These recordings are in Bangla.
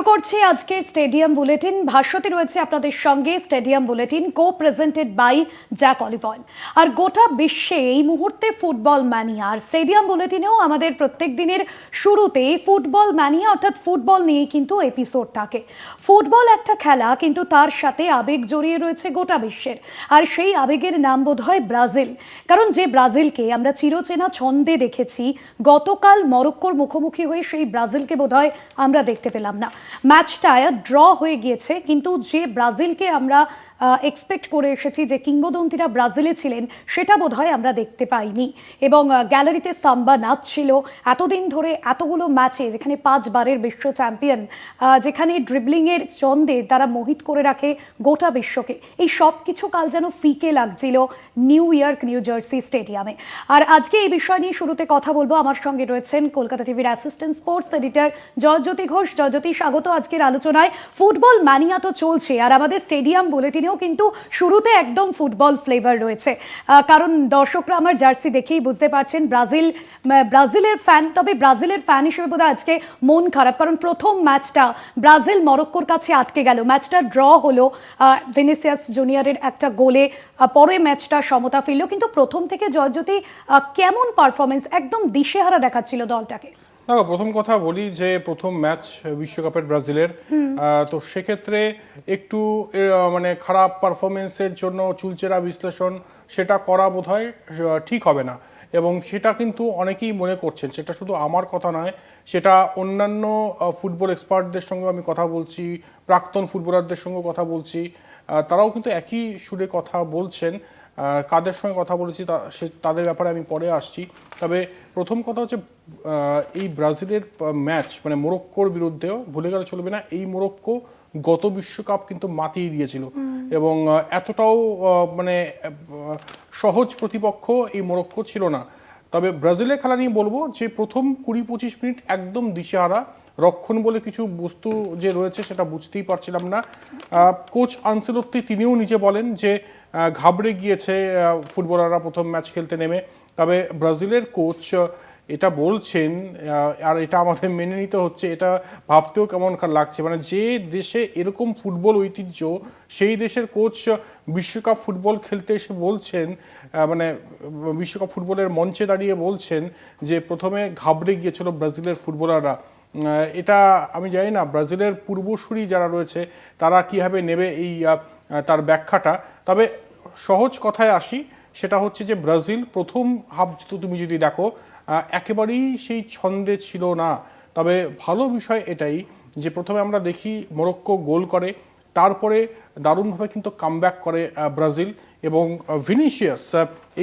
শুরু করছি আজকের স্টেডিয়াম বুলেটিন। ভাষ্যতে রয়েছে আপনাদের সঙ্গে stadium bulletin, co presented by Jack olive oil. আর গোটা বিশ্বে এই মুহূর্তে ফুটবল ম্যানিয়া, আর স্টেডিয়াম বুলেটিনেও আমাদের প্রত্যেক দিনের শুরুতে ফুটবল ম্যানিয়া অর্থাৎ ফুটবল নিয়ে কিন্তু এপিসোড থাকে। ফুটবল একটা খেলা, কিন্তু তার সাথে আবেগ জড়িয়ে রয়েছে গোটা বিশ্বের, আর সেই আবেগের নাম বোধহয় ব্রাজিল। কারণ যে ব্রাজিলকে আমরা চিরচেনা ছন্দে দেখেছি, গতকাল মরক্কোর মুখোমুখি হয়ে সেই ব্রাজিলকে বোধহয় আমরা দেখতে পেলাম না। ম্যাচটা ড্র হয়ে গিয়েছে, কিন্তু যে ব্রাজিলকে আমরা এক্সপেক্ট করে এসেছি, যে কিংবদন্তিরা ব্রাজিলে ছিলেন, সেটা বোধহয় আমরা দেখতে পাইনি। এবং গ্যালারিতে সাম্বা নাচ ছিল। এতদিন ধরে এতগুলো ম্যাচে, যেখানে 5 বারের বিশ্ব চ্যাম্পিয়ন, যেখানে ড্রিবলিংয়ের ছন্দে তারা মোহিত করে রাখে গোটা বিশ্বকে, এই সব কিছু কাল যেন ফিকে লাগছিল নিউ ইয়র্ক নিউ জার্সি স্টেডিয়ামে। আর আজকে এই বিষয় নিয়ে শুরুতে কথা বলবো। আমার সঙ্গে রয়েছেন কলকাতা টিভির assistant sports editor Joyjyoti Ghosh. Joyjyoti, স্বাগত আজকের আলোচনায়। ফুটবল ম্যানিয়া তো চলছে, আর আমাদের স্টেডিয়াম বুলেটিনেও কিন্তু শুরুতে একদম ফুটবল ফ্লেভার রয়েছে, কারণ দর্শকরা আমার জার্সি দেখেই বুঝতে পারছেন ব্রাজিলের ফ্যান। তবে ব্রাজিলের ফ্যান হিসেবে বোধহয় আজকে মন খারাপ, কারণ প্রথম ম্যাচটা ব্রাজিল মরক্কোর কাছে আটকে গেল। ম্যাচটা ড্র হলো ভিনিসিয়াস জুনিয়রের একটা গোলে, পরে ম্যাচটা সমতা ফিরল। কিন্তু প্রথম থেকে জয়জ্যোতি, কেমন পারফরমেন্স, একদম দিশেহারা দেখাচ্ছিল দলটাকে। দেখো, প্রথম কথা বলি যে প্রথম ম্যাচ বিশ্বকাপের ব্রাজিলের, তো সেক্ষেত্রে একটু মানে খারাপ পারফরমেন্সের জন্য চুলচেরা বিশ্লেষণ সেটা করা বোধহয় ঠিক হবে না। এবং সেটা কিন্তু অনেকেই মনে করছেন, সেটা শুধু আমার কথা নয়, সেটা অন্যান্য ফুটবল এক্সপার্টদের সঙ্গে আমি কথা বলছি, প্রাক্তন ফুটবলারদের সঙ্গে কথা বলছি, তারাও কিন্তু একই সুরে কথা বলছেন। কাদের সঙ্গে কথা বলেছি তাদের ব্যাপারে আমি পরে আসছি। তবে প্রথম কথা হচ্ছে, এই ব্রাজিলের ম্যাচ মানে মোরক্কোর বিরুদ্ধেও ভুলে গেলে চলবে না, এই মোরক্কো গত বিশ্বকাপ কিন্তু মাতিয়ে দিয়েছিল, এবং এতটাও মানে সহজ প্রতিপক্ষ এই মোরক্কো ছিল না। তবে ব্রাজিলের খেলা নিয়ে বলবো যে প্রথম 20-25 মিনিট একদম দিশেহারা, রক্ষণ বলে কিছু বস্তু যে রয়েছে সেটা বুঝতেই পারছিলাম না। কোচ আনসেলোত্তি তিনিও নিজে বলেন যে ঘাবড়ে গিয়েছে ফুটবলাররা প্রথম ম্যাচ খেলতে নেমে। তবে ব্রাজিলের কোচ এটা বলছেন, আর এটা আমাদের মেনে নিতে হচ্ছে, এটা ভাবতেও কেমন লাগছে, মানে যে দেশে এরকম ফুটবল ঐতিহ্য, সেই দেশের কোচ বিশ্বকাপ ফুটবল খেলতে এসে বলছেন, মানে বিশ্বকাপ ফুটবলের মঞ্চে দাঁড়িয়ে বলছেন যে প্রথমে ঘাবড়ে গিয়েছিল ব্রাজিলের ফুটবলাররা। এটা আমি জানি না ব্রাজিলের পূর্বসূরি যারা রয়েছে তারা কীভাবে নেবে এই তার ব্যাখ্যাটা। তবে সহজ কথায় আসি, সেটা হচ্ছে যে ব্রাজিল প্রথম হাফ তুমি যদি দেখো একেবারেই সেই ছন্দে ছিল না। তবে ভালো বিষয় এটাই যে প্রথমে আমরা দেখি মোরক্কো গোল করে, তারপরে দারুণভাবে কিন্তু কামব্যাক করে ব্রাজিল। এবং ভিনিসিয়াস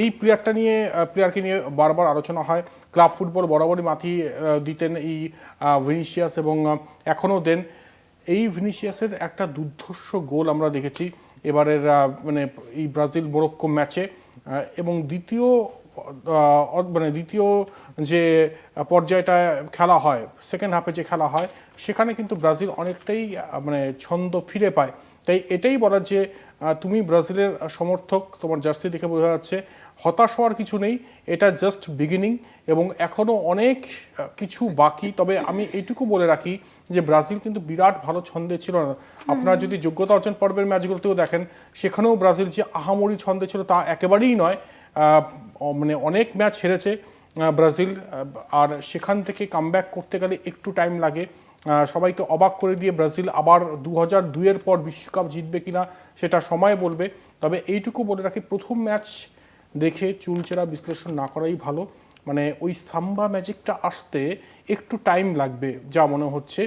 এই প্লেয়ারকে নিয়ে বারবার আলোচনা হয়। ক্লাব ফুটবল বরাবরই মাথিয়ে দিতেন এই ভিনিসিয়াস, এবং এখনও দেন। এই ভিনিসিয়াসের একটা দুর্ধর্ষ গোল আমরা দেখেছি এবারের মানে এই ব্রাজিল মোরক্কো ম্যাচে। এবং দ্বিতীয় যে পর্যায়টা খেলা হয়, সেকেন্ড হাফে যে খেলা হয়, সেখানে কিন্তু ব্রাজিল অনেকটাই মানে ছন্দ ফিরে পায়। তাই এটাই বলার যে তুমি ব্রাজিলের সমর্থক, তোমার জার্সি দেখে বোঝা যাচ্ছে, হতাশ হওয়ার কিছু নেই, এটা জাস্ট বিগিনিং এবং এখনও অনেক কিছু বাকি। তবে আমি এইটুকু বলে রাখি যে ব্রাজিল কিন্তু বিরাট ভালো ছন্দে ছিল না। আপনারা যদি যোগ্যতা অর্জন পর্বের ম্যাচগুলোতেও দেখেন, সেখানেও ব্রাজিল যে আহামরি ছন্দে ছিল তা একেবারেই নয়। মানে অনেক ম্যাচ হেরেছে ব্রাজিল, আর সেখান থেকে কামব্যাক করতে গেলে একটু টাইম লাগে। সবাইকে অবাক করে দিয়ে ব্রাজিল আবার 2002-এর পর বিশ্বকাপ জিতবে কিনা সেটা সময় বলবে। তবে এইটুকু বলে রাখি, প্রথম ম্যাচ দেখে চুলচেরা বিশ্লেষণ না করাই ভালো। মানে ওই সাম্বা ম্যাজিকটা আসতে একটু টাইম লাগবে যা মনে হচ্ছে।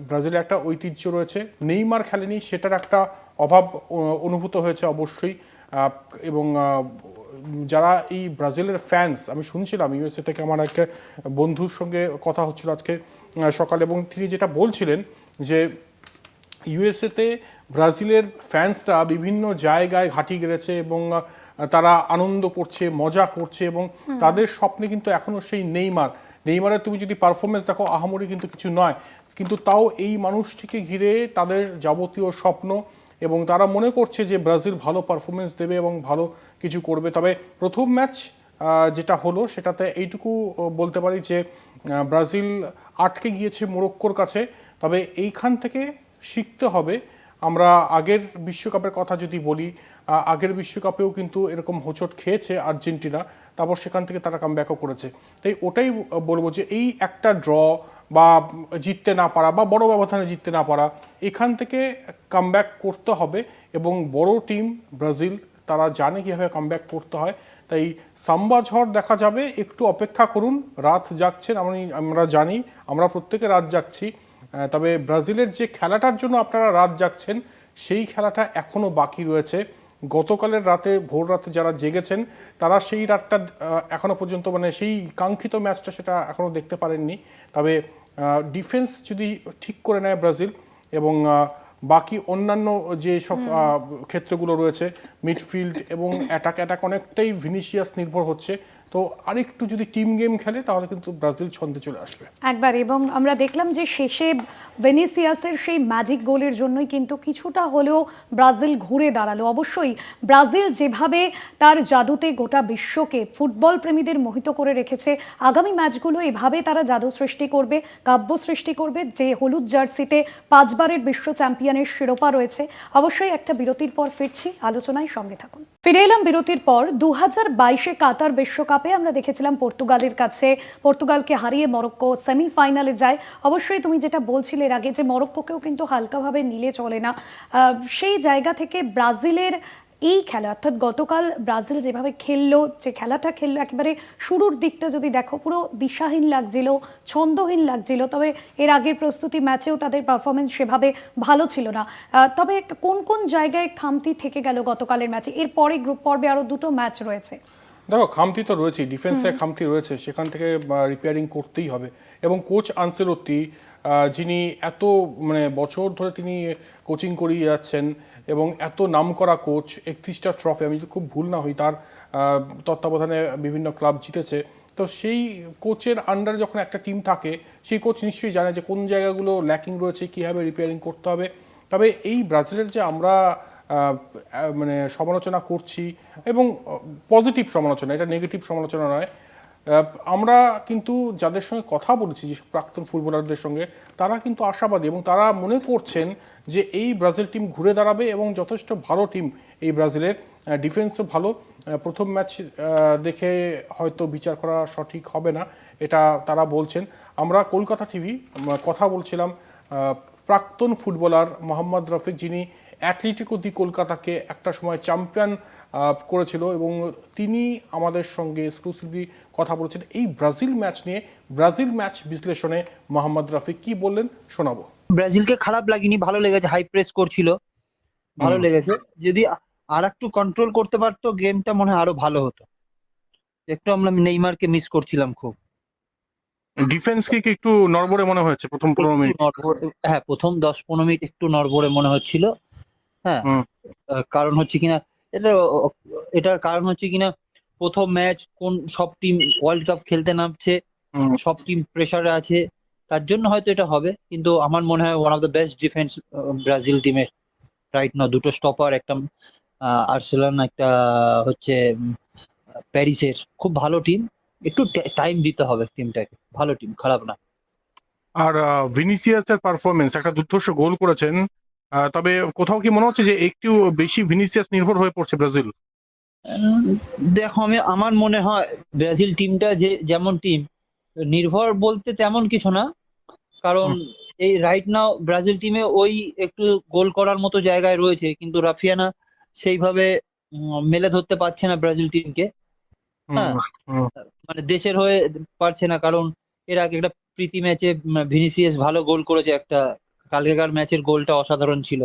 ব্রাজিলের একটা ঐতিহ্য রয়েছে, নেইমার খেলেনি, সেটার একটা অভাব অনুভূত হয়েছে অবশ্যই। এবং যারা এই ব্রাজিলের ফ্যান্স, আমি শুনছিলাম ইউএসএ থেকে আমার একটা বন্ধুর সঙ্গে কথা হচ্ছিল আজকে সকালে, এবং তিনি যেটা বলছিলেন যে ইউএসএতে ব্রাজিলের ফ্যান্সরা বিভিন্ন জায়গায় ঘাঁটি গেড়েছে এবং তারা আনন্দ করছে, মজা করছে, এবং তাদের স্বপ্নে কিন্তু এখনও সেই নেইমারের তুমি যদি পারফরমেন্স দেখো, আহামরি কিন্তু কিছু নয়, কিন্তু তাও এই মানুষটিকে ঘিরে তাদের যাবতীয় স্বপ্ন, এবং তারা মনে করছে যে ব্রাজিল ভালো পারফরমেন্স দেবে এবং ভালো কিছু করবে। তবে প্রথম ম্যাচ যেটা হলো সেটাতে এইটুকু বলতে পারি যে ব্রাজিল আটকে গিয়েছে মরক্কোর কাছে। তবে এইখান থেকে শিখতে হবে। আমরা আগের বিশ্বকাপের কথা যদি বলি, আগের বিশ্বকাপেও কিন্তু এরকম হোঁচট খেয়েছে আর্জেন্টিনা, তারপর সেখান থেকে তারা কামব্যাকও করেছে। তাই ওটাই বলবো যে এই একটা ড্র বা জিততে না পারা বা বড় ব্যবধানে জিততে না পারা, এখান থেকে কামব্যাক করতে হবে। এবং বড় টিম ব্রাজিল, তারা জানে কীভাবে কামব্যাক করতে হয়। তাই সাম্বা ঝড় দেখা যাবে, একটু অপেক্ষা করুন। রাত জাগছেন, আমরা জানি, আমরা প্রত্যেকে রাত জাগছি। তবে ব্রাজিলের যে খেলাটার জন্য আপনারা রাত জাগছেন, সেই খেলাটা এখনও বাকি রয়েছে। গতকালের রাতে, ভোর রাতে যারা জেগেছেন, তারা সেই রাতটা এখনো পর্যন্ত, মানে সেই কাঙ্ক্ষিত ম্যাচটা সেটা এখনও দেখতে পারেননি। তবে ডিফেন্স যদি ঠিক করে নেয় ব্রাজিল, এবং বাকি অন্যান্য যে সব ক্ষেত্রগুলো রয়েছে, মিডফিল্ড এবং অ্যাটাক অনেকটাই ভিনিসিয়াস নির্ভর হচ্ছে। তো আরেকটু যদি টিম গেম খেলে, তাহলে কিন্তু ব্রাজিল ছন্দে চলে আসবে একবার। এবং আমরা দেখলাম যে শেষে ভেনিসিয়াসের সেই ম্যাজিক গোলের জন্যই কিন্তু কিছুটা হলেও ব্রাজিল ঘুরে দাঁড়ালো। অবশ্যই ব্রাজিল যেভাবে তার জাদুতে গোটা বিশ্বকে, ফুটবল প্রেমীদের মোহিত করে রেখেছে, আগামী ম্যাচগুলো এভাবে তারা জাদু সৃষ্টি করবে, কাব্য সৃষ্টি করবে। যে হলুদ জার্সিতে 5 বারের বিশ্ব চ্যাম্পিয়নের শিরোপা রয়েছে। অবশ্যই একটা বিরতির পর ফিরছি, আলোচনায় সঙ্গে থাকুন। ফিরে এলাম বিরতির পর। 2022 কাতার বিশ্বকাপে আমরা দেখেছিলাম পর্তুগালের কাছে, পর্তুগালকে হারিয়ে মরক্কো সেমিফাইনালে যায়। অবশ্যই তুমি যেটা বলছিলে এর আগে, যে মরক্কোকেও কিন্তু হালকাভাবে নিলে চলে না। সেই জায়গা থেকে ব্রাজিলের এই খেলা, অর্থাৎ গতকাল ব্রাজিল যেভাবে খেললো, যে খেলাটা খেললো, একেবারে শুরুর দিকটা যদি দেখো, পুরো দিশাহীন লাগছিল, ছন্দহীন লাগছিল। তবে এর আগের প্রস্তুতি ম্যাচেও তাদের পারফরমেন্স সেভাবে ভালো ছিল না। তবে কোন কোন জায়গায় খামতি থেকে গেল গতকালের ম্যাচে? এরপরে গ্রুপ পর্বে আরও 2টো ম্যাচ রয়েছে। দেখো, খামতি তো রয়েছেই, ডিফেন্সে খামতি রয়েছে, সেখান থেকে রিপেয়ারিং করতেই হবে। এবং কোচ আনচেলত্তি, যিনি এত মানে বছর ধরে তিনি কোচিং করিয়ে যাচ্ছেন এবং এত নামকরা কোচ, 31টা ট্রফি, আমি যদি খুব ভুল না হই, তার তত্ত্বাবধানে বিভিন্ন ক্লাব জিতেছে। তো সেই কোচের আন্ডারে যখন একটা টিম থাকে, সেই কোচ নিশ্চয়ই জানে যে কোন জায়গাগুলো ল্যাকিং রয়েছে, কীভাবে রিপেয়ারিং করতে হবে। তবে এই ব্রাজিলের যে আমরা মানে সমালোচনা করছি, এবং পজিটিভ সমালোচনা, এটা নেগেটিভ সমালোচনা নয়, আমরা কিন্তু যাদের সঙ্গে কথা বলেছি, যে প্রাক্তন ফুটবলারদের সঙ্গে, তারা কিন্তু আশাবাদী এবং তারা মনে করছেন যে এই ব্রাজিল টিম ঘুরে দাঁড়াবে এবং যথেষ্ট ভালো টিম এই ব্রাজিলের। ডিফেন্সও ভালো। প্রথম ম্যাচ দেখে হয়তো বিচার করা সঠিক হবে না, এটা তারা বলছেন। আমরা কলকাতা টিভি কথা বলছিলাম প্রাক্তন ফুটবলার মোহাম্মদ রফিক, যিনি অ্যাটলেটিকো দি কলকাতাকে একটা সময় চ্যাম্পিয়ন করেছিল, এবং তিনি আমাদের সঙ্গে এক্সক্লুসিভলি কথা বলেছেন এই ব্রাজিল ম্যাচ নিয়ে। ব্রাজিল ম্যাচ বিশ্লেষণে মোহাম্মদ রফিক কি বললেন শোনাবো। ব্রাজিলকে খারাপ লাগেনি, ভালো লেগেছে। হাই প্রেস করছিল, ভালো লেগেছে। যদি আর একটু কন্ট্রোল করতে পারতো গেমটা, মনে হয় আরো ভালো হতো। একটু আমরা নেইমারকে মিস করছিলাম খুব। ডিফেন্সকে কি একটু নড়বড়ে মনে হয়েছে প্রথম 15 মিনিট? হ্যাঁ, প্রথম 10-15 মিনিট একটু নড়বড়ে মনে হচ্ছিল। হ্যাঁ, কারণ হচ্ছে কিনা, এটা এটার কারণ হচ্ছে কিনা, প্রথম ম্যাচ, কোন সব টিম ওয়ার্ল্ড কাপ খেলতে নামছে, সব টিম প্রেসারে আছে, তার জন্য হয়তো এটা হবে। কিন্তু আমার মনে হয় one of the best defence Brazil টিমের রাইট নাও। দুটো স্টপার, একটা আর্সেনাল, একটা হচ্ছে প্যারিসের, খুব ভালো টিম। একটু টাইম দিতে হবে টিমটাকে, ভালো টিম, খারাপ না। আর ভিনিসিয়াসের পারফরমেন্স, একটা দুর্ধর্ষ গোল করেছেন, তবে কোথাও কি মনে হচ্ছে যে একটু বেশি ভিনিসিয়াস নির্ভর হয়ে পড়ছে ব্রাজিল? দেখো, আমার মনে হয় ব্রাজিল টিমটা যেমন টিম, নির্ভর বলতে তেমন কিছু না। কারণ এই রাইট নাও ব্রাজিল টিমে ওই একটু গোল করার মতো জায়গায় রয়েছে, কিন্তু রাফিয়ানা সেইভাবে মেলে ধরতে পারছে না ব্রাজিল টিমকে। হ্যাঁ, মানে দেশের হয়ে পারছে না। কারণ এর আগে একটা প্রীতি ম্যাচে ভিনিসিয়াস ভালো গোল করেছে একটা, কালকেকার ম্যাচের গোলটা অসাধারণ ছিল।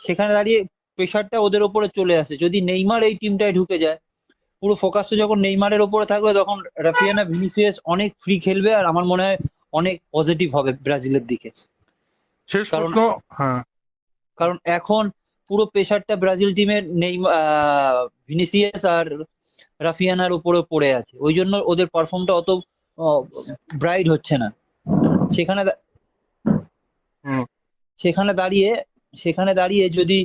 সেখানে দাঁড়িয়ে প্রেশারটা ওদের ওপরে চলে আসে। যদি নেইমার এই টিমটায় ঢুকে যায়, পুরো ফোকাসটা যখন নেইমারের ওপরে থাকবে, তখন রাফিয়ানা, ভিনিসিয়াস অনেক ফ্রি খেলবে, আর আমার মনে হয় অনেক পজিটিভ হবে ব্রাজিলের দিকে। শেষ প্রশ্ন। হ্যাঁ, কারণ এখন পুরো প্রেশারটা ব্রাজিল টিমের ভিনিসিয়াস আর রাফিয়ানার উপরে পড়ে আছে, ওই জন্য ওদের পারফর্মটা অত ব্রাইট হচ্ছে না। সেখানে সেখানে দাঁড়িয়ে সেখানে দাঁড়িয়ে যদি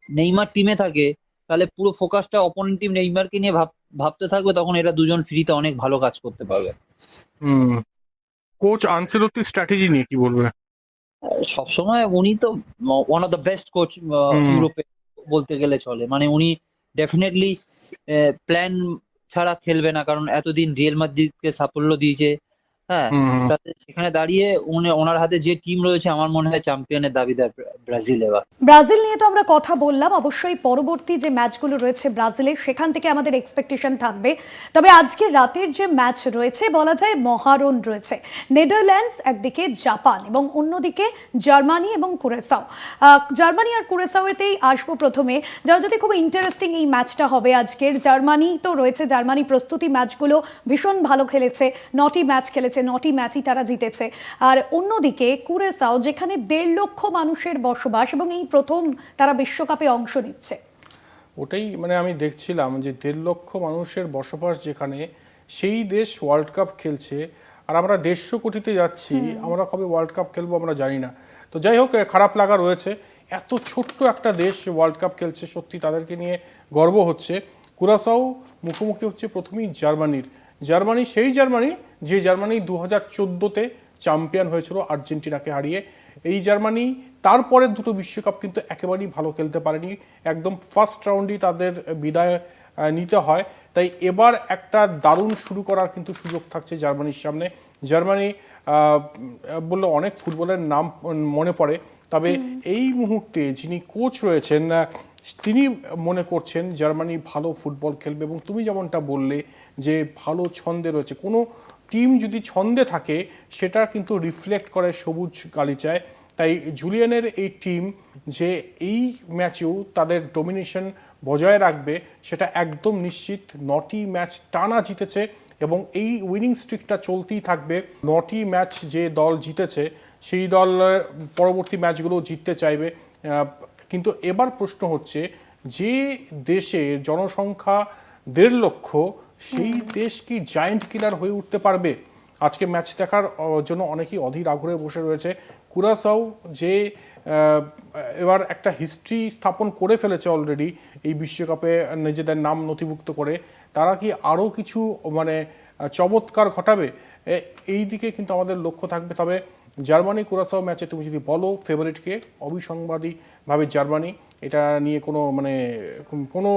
নেইমার টিমে থাকে, তাহলে পুরো ফোকাসটা অপোনেন্ট টিম নেইমারকে নিয়ে ভাবতে থাকবে, তখন এরা দুজন ফ্রিতে অনেক ভালো কাজ করতে পারবে। কোচ আনচেলত্তির স্ট্র্যাটেজি নিয়ে কি বলবে? সবসময় উনি তো one of the best coach হুম ইউরোপে বলতে গেলে চলে। মানে উনি ডেফিনেটলি প্ল্যান ছাড়া খেলবে না, কারণ এতদিন রিয়াল মাদ্রিদকে সাফল্য দিয়েছে। হ্যাঁ, হুম তাতে সেখানে দাঁড়িয়ে ওনার হাতে যে টিম রয়েছে, আমার মনে হয় চ্যাম্পিয়নের দাবিদার ব্রাজিল এবার। ব্রাজিল নিয়ে তো আমরা কথা বললাম, অবশ্যই পরবর্তী যে ম্যাচগুলো রয়েছে ব্রাজিলের, সেখান থেকে আমাদের এক্সপেকটেশন থাকবে। তবে আজকে রাতের যে ম্যাচ রয়েছে বলা যায় মহারণ রয়েছে। নেদারল্যান্ডস একদিকে, জাপান এবং অন্যদিকে জার্মানি এবং কুরেসাও। জার্মানি আর কুরেসাওয়েতেই আসবো প্রথমে। যা যদি খুব ইন্টারেস্টিং এই ম্যাচটা হবে আজকের। জার্মানি তো রয়েছে, জার্মানি প্রস্তুতি ম্যাচগুলো ভীষণ ভালো খেলেছে, 9টি ম্যাচ খেলেছে, 9টি ম্যাচই তারা জিতেছে। আর অন্যদিকে কুরেসাও, যেখানে 1.5 লক্ষ মানুষের বসবাস এবং এই প্রথম তারা বিশ্বকাপে অংশ নিচ্ছে। ওটাই মানে আমি দেখছিলাম যে 1.5 লক্ষ মানুষের বসবাস যেখানে, সেই দেশ ওয়ার্ল্ড কাপ খেলছে, আর আমরা 150 কোটিতে যাচ্ছি। আমরা কবে ওয়ার্ল্ড কাপ খেলবো আমরা জানি না। তো যাই হোক, খারাপ লাগা রয়েছে। এত ছোট্ট একটা দেশ ওয়ার্ল্ড কাপ খেলছে, সত্যি তাদেরকে নিয়ে গর্ব হচ্ছে। কুরাসাও মুখোমুখি হচ্ছে প্রথমেই জার্মানি, সেই জার্মানি যে জার্মানি 2014-তে চ্যাম্পিয়ন হয়েছিল আর্জেন্টিনাকে হারিয়ে। এই জার্মানি তারপরের দুটো বিশ্বকাপ কিন্তু একেবারেই ভালো খেলতে পারেনি, একদম ফার্স্ট রাউন্ডেই তাদের বিদায় নিতে হয়। তাই এবার একটা দারুণ শুরু করার কিন্তু সুযোগ থাকছে জার্মানির সামনে। জার্মানি বললে অনেক ফুটবলের নাম মনে পড়ে, তবে এই মুহূর্তে যিনি কোচ রয়েছেন তিনি মনে করছেন জার্মানি ভালো ফুটবল খেলবে। এবং তুমি যেমনটা বললে যে ভালো ছন্দে রয়েছে, কোনো টিম যদি ছন্দে থাকে সেটা কিন্তু রিফ্লেক্ট করে সবুজ গালিচায়। তাই জুলিয়ানের এই টিম যে এই ম্যাচেও তাদের ডমিনেশন বজায় রাখবে সেটা একদম নিশ্চিত। 9টি ম্যাচ টানা জিতেছে এবং এই উইনিং স্ট্রিকটা চলতেই থাকবে। 9টি ম্যাচ যে দল জিতেছে সেই দল পরবর্তী ম্যাচগুলো জিততে চাইবে। কিন্তু এবার প্রশ্ন হচ্ছে, যে দেশের জনসংখ্যা 1.5 লক্ষ, সেই দেশ কি জায়ান্ট কিলার হয়ে উঠতে পারবে? আজকে ম্যাচ দেখার জন্য অনেকেই অধীর আগ্রহে বসে রয়েছে। কুরাসাও যে এবার একটা হিস্ট্রি স্থাপন করে ফেলেছে অলরেডি এই বিশ্বকাপে নিজেদের নাম নথিভুক্ত করে, তারা কি আরও কিছু মানে চমৎকার ঘটাবে? এই দিকে কিন্তু আমাদের লক্ষ্য থাকবে। তবে জার্মানি কুরাসাও ম্যাচে তুমি যদি বলো ফেভারিটকে, অবিসংবাদীভাবে জার্মানি, এটা নিয়ে কোনো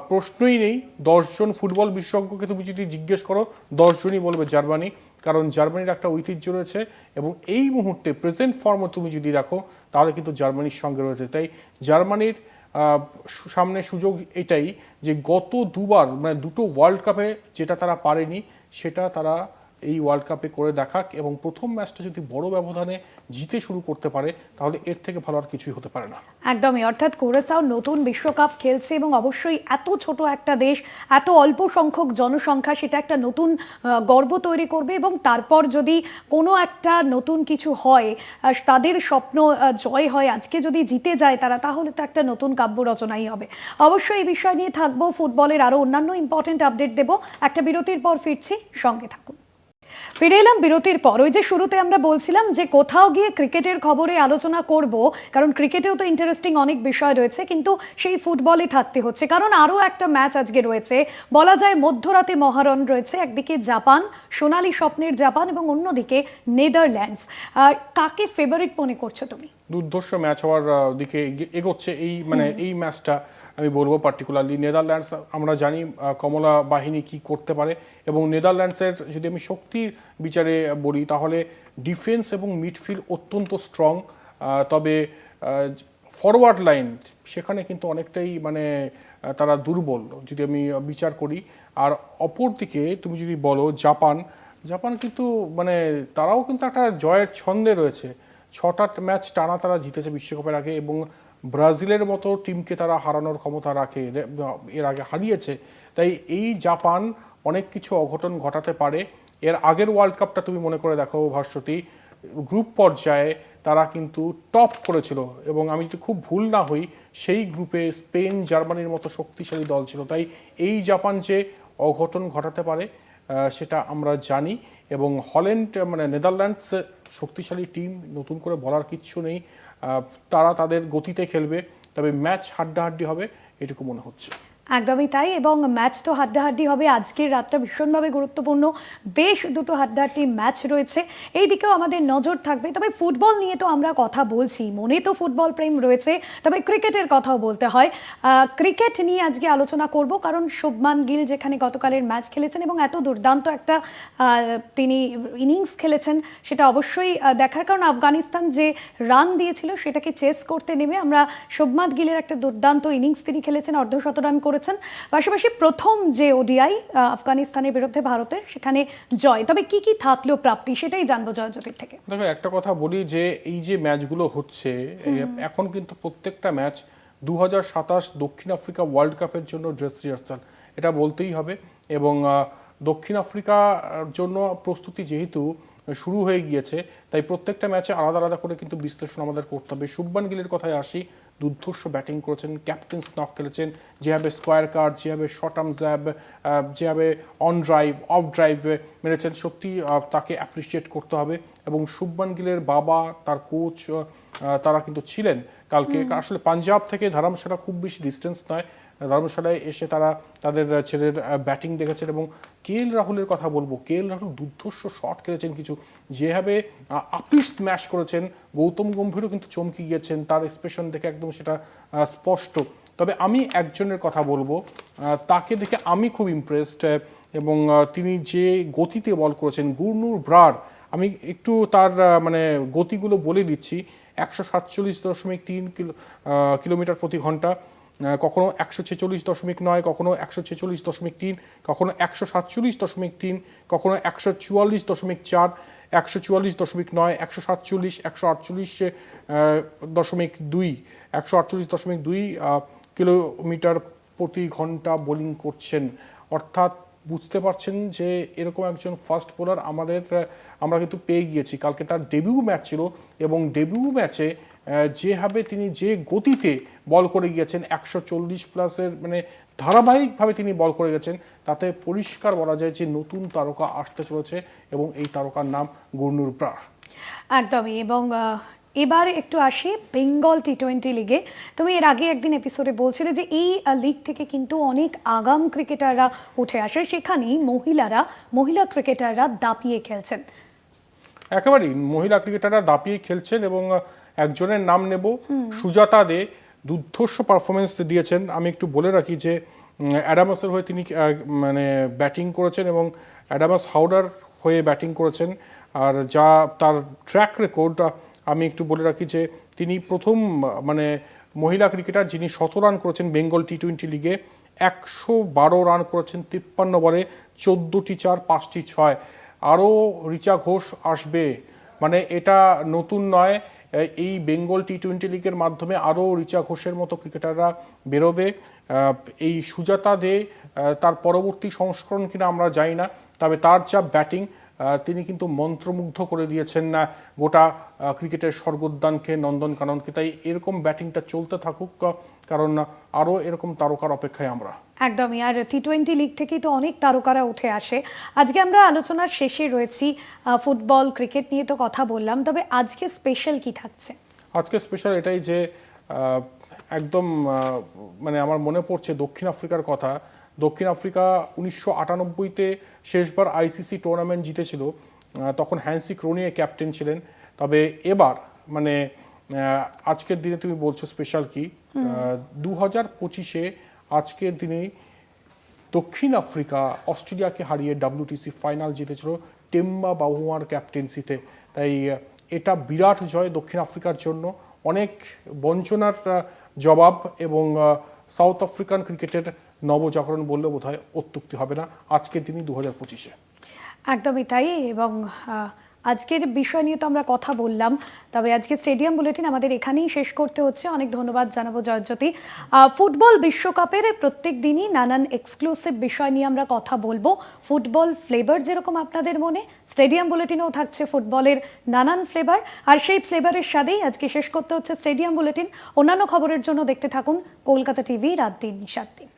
প্রশ্নই নেই। 10 জন ফুটবল বিশেষজ্ঞকে তুমি যদি জিজ্ঞেস করো 10 জনই বলবে জার্মানি, কারণ জার্মানির একটা ঐতিহ্য রয়েছে এবং এই মুহূর্তে প্রেজেন্ট ফর্মও তুমি যদি দেখো তাহলে কিন্তু জার্মানির সঙ্গে রয়েছে। তাই জার্মানির সামনে সুযোগ এটাই যে গত দুবার মানে দুটো ওয়ার্ল্ড কাপে যেটা তারা পারেনি সেটা তারা এই ওয়ার্ল্ড কাপে করে দেখাক, এবং প্রথম ম্যাচটা যদি বড় ব্যবধানে জিতে শুরু করতে পারে তাহলে এর থেকে ভালো আর কিছুই হতে পারে না। একদমই, অর্থাৎ কুরাসাও নতুন বিশ্বকাপ খেলছে এবং অবশ্যই এত ছোট একটা দেশ, এত অল্প সংখ্যক জনসংখ্যা, সেটা একটা নতুন গর্ব তৈরি করবে। এবং তারপর যদি কোনো একটা নতুন কিছু হয়, তাদের স্বপ্ন জয় হয়, আজকে যদি জিতে যায় তারা, তাহলে তো একটা নতুন কাব্য রচনাই হবে। অবশ্যই এই বিষয় নিয়ে থাকবো, ফুটবলের আরও অন্যান্য ইম্পর্টেন্ট আপডেট দেব। একটা বিরতির পর ফিরছি, সঙ্গে থাকুন। ফিরে এলাম বিরতির পর। ওই যে শুরুতে আমরা বলছিলাম যে কোথাও গিয়ে ক্রিকেটের খবরে আলোচনা করব, কারণ ক্রিকেটেও তো ইন্টারেস্টিং অনেক বিষয় রয়েছে, কিন্তু সেই ফুটবলই থাকতে হচ্ছে, কারণ আরও একটা ম্যাচ আজকে রয়েছে। বলা যায় মধ্যরাতে মহারণ রয়েছে। একদিকে জাপান, সোনালী স্বপ্নের জাপান, এবং অন্যদিকে নেদারল্যান্ডস। কাকে ফেভারিট মনে করছো তুমি? দুর্ধর্ষ ম্যাচ হওয়ার দিকে এগোচ্ছে এই ম্যাচটা। আমি বলবো পার্টিকুলারলি নেদারল্যান্ডস, আমরা জানি কমলা বাহিনী কি করতে পারে, এবং নেদারল্যান্ডসের যদি আমি শক্তির বিচারে বলি তাহলে ডিফেন্স এবং মিডফিল্ড অত্যন্ত স্ট্রং, তবে ফরওয়ার্ড লাইন সেখানে কিন্তু অনেকটাই তারা দুর্বল যদি আমি বিচার করি। আর অপর দিকে তুমি যদি বলো জাপান কিন্তু তারাও কিন্তু একটা জয়ের ছন্দে রয়েছে। 6টা ম্যাচ টানা তারা জিতেছে বিশ্বকাপের আগে, এবং ব্রাজিলের মতো টিমকে তারা হারানোর ক্ষমতা রাখে, এর আগে হারিয়েছে। তাই এই জাপান অনেক কিছু অঘটন ঘটাতে পারে। এর আগের ওয়ার্ল্ড কাপটা তুমি মনে করে দেখো ভাস্বতী, গ্রুপ পর্যায়ে তারা কিন্তু টপ করেছিল, এবং আমি যদি খুব ভুল না হই সেই গ্রুপে স্পেন জার্মানির মতো শক্তিশালী দল ছিল। তাই এই জাপান যে অঘটন ঘটাতে পারে সেটা আমরা জানি। এবং হল্যান্ড নেদারল্যান্ডস শক্তিশালী টিম, নতুন করে বলার কিচ্ছু নেই, তারা তাদের গতিতে খেলবে, তবে ম্যাচ হাড্ডাহাড্ডি হবে এটুকু মনে হচ্ছে। একদমই তাই, এবং ম্যাচ তো হাড্ডাহাড্ডি হবে। আজকের রাতটা ভীষণভাবে গুরুত্বপূর্ণ, বেশ দুটো হাড্ডাহাড্ডি ম্যাচ রয়েছে, এই দিকেও আমাদের নজর থাকবে। তবে ফুটবল নিয়ে তো আমরা কথা বলছি, মনে তো ফুটবল প্রেম রয়েছে, তবে ক্রিকেটের কথাও বলতে হয়। ক্রিকেট নিয়ে আজকে আলোচনা করব, কারণ শুভমান গিল যেখানে গতকালের ম্যাচ খেলেছেন এবং এত দুর্দান্ত একটা তিনি ইনিংস খেলেছেন, সেটা অবশ্যই দেখার। কারণ আফগানিস্তান যে রান দিয়েছিল সেটাকে চেস করতে নেমে আমরা শুভমান গিলের একটা দুর্দান্ত ইনিংস তিনি খেলেছেন, অর্ধশতরান করেছেন। পাশাপাশি প্রথম যে ওডিআই আফগানিস্তানের বিরুদ্ধে ভারতের, সেখানে জয়। তবে কি কি থাকলো প্রাপ্তি, সেটাই জানবো জয়জ্যোতির থেকে। দেখো, একটা কথা বলি যে এই যে ম্যাচগুলো হচ্ছে এখন কিন্তু প্রত্যেকটা ম্যাচ 2027 দক্ষিণ আফ্রিকা ওয়ার্ল্ড কাপের জন্য ড্রেস রিহার্সাল, এটা বলতেই হবে। এবং দক্ষিণ আফ্রিকার জন্য প্রস্তুতি যেহেতু শুরু হয়ে গিয়েছে, তাই প্রত্যেকটা ম্যাচে আলাদা আলাদা করে কিন্তু বিশ্লেষণ আমাদের করতে হবে। শুভমান গিলের কথায় আসি, দুর্ধর্ষ ব্যাটিং করেছেন, ক্যাপ্টেন স্নক খেলেছেন, যেভাবে স্কোয়ার কাট, যেভাবে শর্ট আর্ম জ্যাব, যেভাবে অন ড্রাইভ অফ ড্রাইভ মেরেছেন, সত্যি তাকে অ্যাপ্রিসিয়েট করতে হবে। এবং শুভমান গিলের বাবা, তার কোচ, তারা কিন্তু ছিলেন কালকে। আসলে পাঞ্জাব থেকে ধর্মশালা খুব বেশি ডিস্টেন্স নয়, ধর্মশালায় এসে তারা তাদের ছেলের ব্যাটিং দেখেছেন। এবং কেএল রাহুলের কথা বলবো, কেএল রাহুল দুর্ধর্ষ শট খেলেছেন কিছু, যেভাবে আপনি স্ম্যাশ করেছেন। গৌতম গম্ভীরও কিন্তু চমকে গিয়েছেন, তার এক্সপ্রেশন দেখে একদম সেটা স্পষ্ট। তবে আমি একজনের কথা বলবো, তাকে দেখে আমি খুব ইমপ্রেসড, এবং তিনি যে গতিতে বল করেছেন, গুরনুর ব্রার। আমি একটু তার মানে গতিগুলো বলে দিচ্ছি। 147.3 কিলোমিটার প্রতি ঘন্টা, কখনো 146.9, কখনো 146.3, কখনো 147.3, কখনো 144.4, 144.9, 147, 148.2, 148.2 কিলোমিটার প্রতি ঘন্টা বোলিং করছেন। অর্থাৎ বুঝতে পারছেন যে এরকম একজন ফাস্ট বোলার আমরা কিন্তু পেয়ে গিয়েছি। কালকে তার ডেবিউ ম্যাচ ছিল, এবং ডেবিউ ম্যাচে যেভাবে তিনি যে গতিতে বল করে গিয়েছেন, 140 প্লাসের মানে ধারাবাহিকভাবে তিনি বল করে গেছেন, তাতে পরিষ্কার বলা যায় যে নতুন তারকা আসতে চলেছে, এবং এই তারকার নাম গুরনুর ব্রার। একদমই। এবং এবার একটু আসি বেঙ্গল টি20 লিগে। তুমি এর আগে একদিন এপিসোডে বলছিলে যে এই লিগ থেকে কিন্তু অনেক আগাম ক্রিকেটাররা উঠে আসে, সেখানেই মহিলা ক্রিকেটাররা দাপিয়ে খেলছেন। একেবারেই মহিলা ক্রিকেটাররা দাপিয়ে খেলছেন, এবং একজনের নাম নেব, সুজাতা দে। দুর্ধর্ষ পারফরমেন্স দিয়েছেন। আমি একটু বলে রাখি যে অ্যাডামাসের হয়ে তিনি মানে ব্যাটিং করেছেন, এবং অ্যাডামাস হাওডার হয়ে ব্যাটিং করেছেন। আর যা তার ট্র্যাক রেকর্ড, আমি একটু বলে রাখি যে তিনি প্রথম মানে মহিলা ক্রিকেটার যিনি 100 রান করেছেন বেঙ্গল টি20 লিগে। 112 রান করেছেন 53 বলে, 14টি 4, 5টি 6। আরও রিচা ঘোষ আসবে, মানে এটা নতুন নয়। এই বেঙ্গল টি20 লিগের মাধ্যমে আরও রিচা ঘোষের মতো ক্রিকেটাররা বেরোবে। এই সুজাতা দে তার পরবর্তী সংস্করণ কিনা আমরা জানি না, তবে তার যা ব্যাটিং, তিনি কিন্তু মন্ত্রমুগ্ধ করে দিয়েছেন না গোটা ক্রিকেটের স্বর্গোদ্যানকে, নন্দনকাননকে। তাই এরকম ব্যাটিংটা চলতে থাকুক, কারণ আরও এরকম তারকার অপেক্ষায় আমরা। একদমই। আর টি20 লিগ থেকেই তো অনেক তারকারা উঠে আসে। আজকে আমরা আলোচনার শেষে রয়েছি, ফুটবল ক্রিকেট নিয়ে তো কথা বললাম, তবে আজকে স্পেশাল কি থাকছে? আজকে স্পেশাল এটাই যে একদম মানে আমার মনে পড়ছে দক্ষিণ আফ্রিকার কথা। দক্ষিণ আফ্রিকা 1998-তে শেষবার আইসিসি টুর্নামেন্ট জিতেছিল, তখন হ্যান্সি ক্রোনিয়ে ক্যাপ্টেন ছিলেন। তবে এবার মানে আজকের দিনে তুমি বলছো স্পেশাল কি, 2025-এ আজকের দিনে দক্ষিণ আফ্রিকা অস্ট্রেলিয়াকে হারিয়ে WTC ফাইনাল জিতেছিল টেম্বা বাউয়ার ক্যাপ্টেন্সিতে। তাই এটা বিরাট জয় দক্ষিণ আফ্রিকার জন্য, অনেক বঞ্চনার জবাব, এবং সাউথ আফ্রিকান ক্রিকেটের নবজাগরণ বললে বোধহয় অত্যুক্তি হবে না আজকের দিনই 2025-এ। একদমই তাই। এবং আজকের বিষয় নিয়ে তো আমরা কথা বললাম, তবে আজকে স্টেডিয়াম বুলেটিন আমাদের এখানেই শেষ করতে হচ্ছে। অনেক ধন্যবাদ জানাবো জয়জ্যোতি। ফুটবল বিশ্বকাপের প্রত্যেক দিনই নানান এক্সক্লুসিভ বিষয় নিয়ে আমরা কথা বলবো। ফুটবল ফ্লেভার যেরকম আপনাদের মনে, স্টেডিয়াম বুলেটিনেও থাকছে ফুটবলের নানান ফ্লেভার, আর সেই ফ্লেভারের সাথেই আজকে শেষ করতে হচ্ছে স্টেডিয়াম বুলেটিন। অন্যান্য খবরের জন্য দেখতে থাকুন কলকাতা টিভি রাত 3-7 দিন।